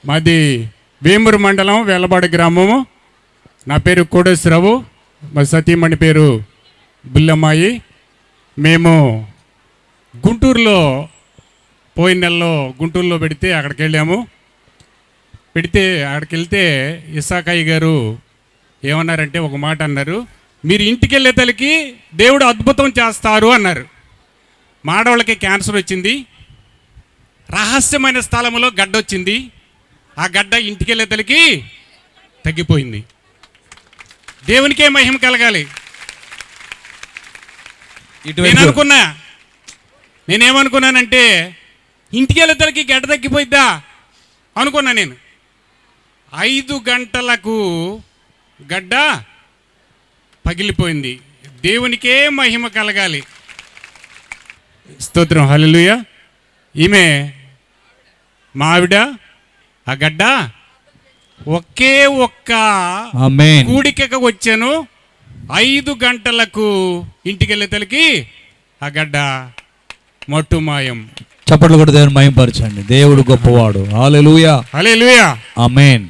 మాది వేమూరు మండలం వేలపాడు గ్రామము. నా పేరు కోడేశ్వరరావు, మా సతీమణి పేరు బుల్లమ్మాయి. మేము గుంటూరులో పోయిన నెలలో గుంటూరులో అక్కడికి వెళ్ళాము. అక్కడికి వెళ్తే ఇస్సాకయ్య గారు ఏమన్నారంటే ఒక మాట అన్నారు, మీరు ఇంటికి వెళ్ళే తలకి దేవుడు అద్భుతం చేస్తారు అన్నారు. మాడవాళ్ళకి క్యాన్సర్ వచ్చింది, రహస్యమైన స్థలంలో గడ్డ వచ్చింది. ఆ గడ్డ ఇంటికి వెళ్ళే తలకి తగ్గిపోయింది. దేవునికే మహిమ కలగాలి. నేనేమనుకున్నానంటే ఇంటికి వెళ్ళే తలకి గడ్డ తగ్గిపోయిద్దా అనుకున్నా. నేను 5 గంటలకు గడ్డ పగిలిపోయింది. దేవునికే మహిమ కలగాలి. స్తోత్రం, హల్లెలూయా. ఈమె మా ఆవిడ. ఆ గడ్డ ఒకే ఒక్క కూడికకు వచ్చాను. 5 గంటలకు ఇంటికి వెళ్ళే తలకి ఆ గడ్డ మట్టుమాయం. చప్పట్లు కూడా దేవుని మహిమపరచండి. దేవుడు గొప్పవాడు. హల్లెలూయా, హల్లెలూయా, ఆమేన్.